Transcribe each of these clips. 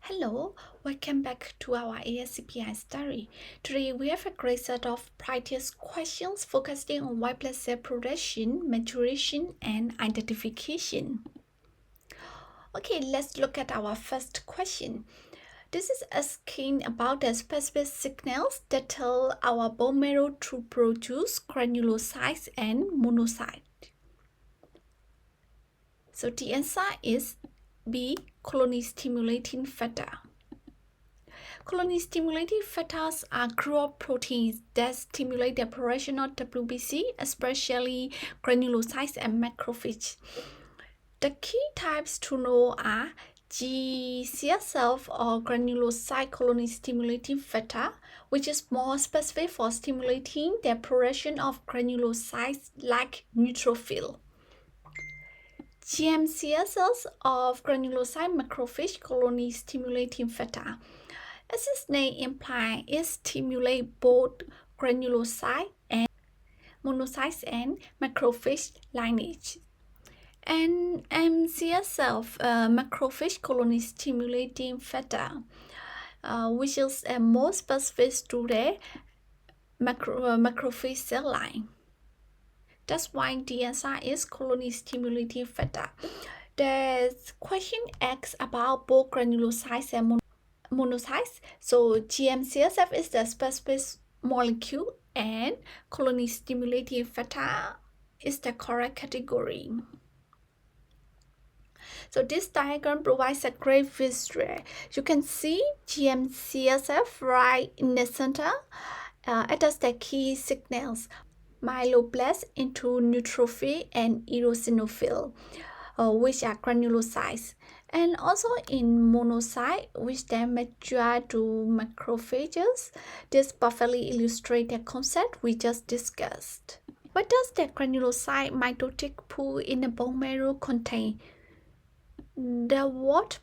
Hello, welcome back to our ASCP study. Today we have a great set of practice questions focusing on white blood cell production, maturation, and identification. Okay, let's look at our first question. This is asking about the specific signals that tell our bone marrow to produce granulocytes and monocytes. So the answer is B. Colony-stimulating factor. Colony-stimulating factors are growth proteins that stimulate the production of WBC, especially granulocytes and macrophages. The key types to know are GCSF or granulocyte colony-stimulating factor, which is more specific for stimulating the production of granulocytes like neutrophil. GMCSS of granulocyte macrophage colony-stimulating factor. As its name implies, it stimulates both granulocyte and monocytes and macrophage lineage. And MCSF, macrophage colony stimulating factor, which is more specific to the macrophage cell line. That's why the answer is colony stimulating factor. The question asks about both granulocytes and monocytes. So GM-CSF is the specific molecule and colony stimulating factor is the correct category. So this diagram provides a great visual. You can see GM-CSF right in the center. It has the key signals: myeloblast into neutrophil and eosinophil, which are granulocytes. And also in monocyte, which then mature to macrophages. This perfectly illustrates the concept we just discussed. What does the granulocyte mitotic pool in the bone marrow contain? The word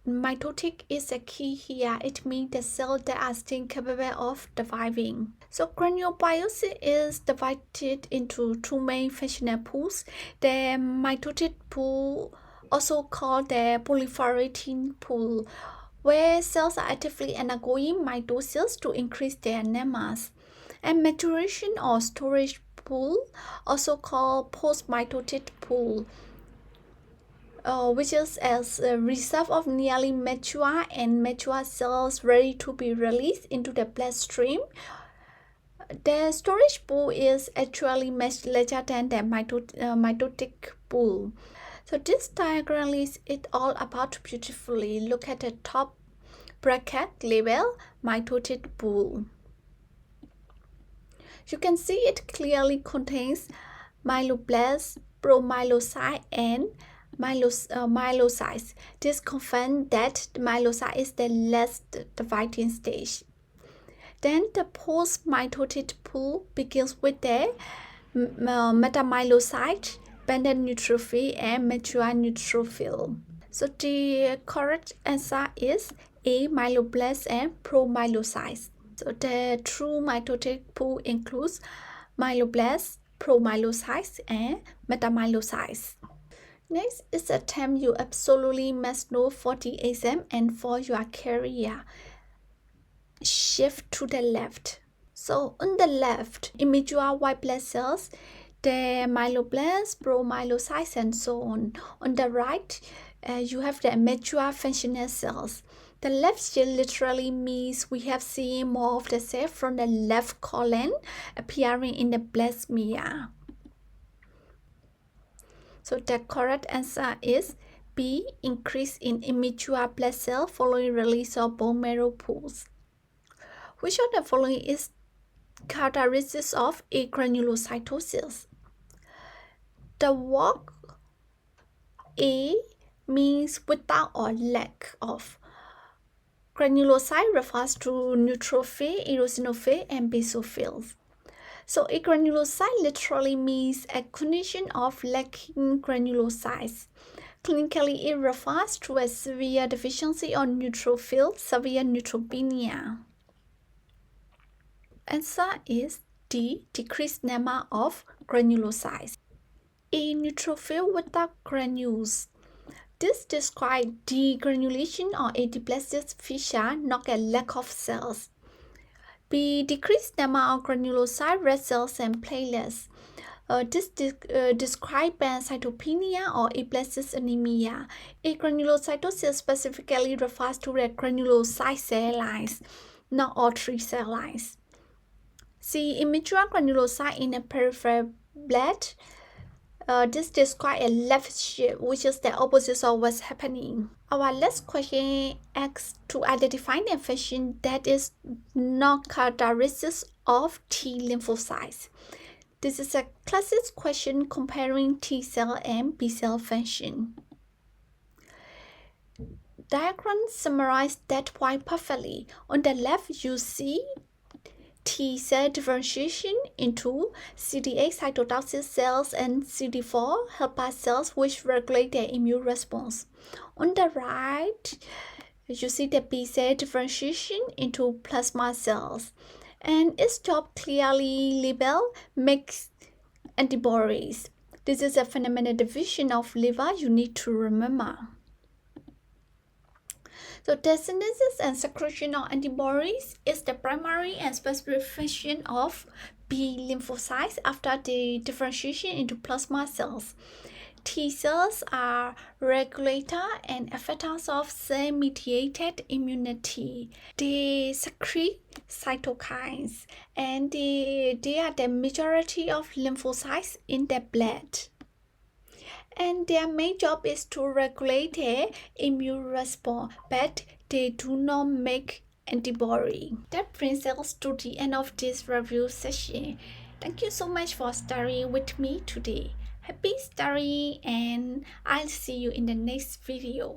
mitotic is a key here. It means the cells that are still capable of dividing. So granulobiosis is divided into two main functional pools. The mitotic pool, also called the proliferating pool, where cells are actively undergoing mitosis to increase their net mass, and maturation or storage pool, also called post-mitotic pool, which is as a reserve of nearly mature and mature cells ready to be released into the bloodstream. The storage pool is actually much larger than the mitotic pool. So this diagram lists it all about beautifully. Look at the top bracket label mitotic pool. You can see it clearly contains myeloblasts, promyelocyte, and myelocytes. This confirms that the myelocyte is the last dividing stage. Then the post-mitotic pool begins with the metamyelocyte, pendant neutrophil, and mature neutrophil. So the correct answer is A. Myeloblasts and promyelocytes. So the true mitotic pool includes myeloblasts, promyelocytes, and metamyelocytes. Next is a term you absolutely must know for the exam and for your career. Shift to the left. So on the left, immature white blood cells, the myeloblasts, promyelocytes, and so on. On the right, you have the mature functional cells. The left shield literally means we have seen more of the cell from the left column appearing in the blood smear. So the correct answer is B. Increase in immature blood cell following release of bone marrow pools. Which of the following is characteristics of agranulocytosis? The word A means without or lack of. Granulocyte refers to neutrophil, eosinophil, and basophils. So a granulocyte literally means a condition of lacking granulocytes. Clinically, it refers to a severe deficiency of neutrophil, severe neutropenia. Answer is D. Decreased number of granulocytes. A neutrophil without granules This describes degranulation or adiplastic fissure, not a lack of cells. B. Decreased amount of granulocyte, red cells, and platelets. This describes pancytopenia or ablative anemia. Agranulocytosis specifically refers to the granulocyte cell lines, not all 3 cell lines. C. Immature granulocyte in the peripheral blood. This describes a left shift, which is the opposite of what's happening. Our last question asks to identify an infection that is not characteristic of T lymphocytes. This is a classic question comparing T cell and B cell function. Diagram summarizes that point perfectly. On the left, you see T cell differentiation into CD8 cytotoxic cells and CD4 helper cells, which regulate the immune response. On the right, you see the B cell differentiation into plasma cells, and its job clearly labeled makes antibodies. This is a fundamental division of liver you need to remember. So the synthesis and secretion of antibodies is the primary and specific function of B lymphocytes after the differentiation into plasma cells. T cells are regulator and effectors of cell-mediated immunity. They secrete cytokines, and they are the majority of lymphocytes in the blood. And their main job is to regulate the immune response, but they do not make antibody. That brings us to the end of this review session. Thank you so much for studying with me today. Happy study, and I'll see you in the next video.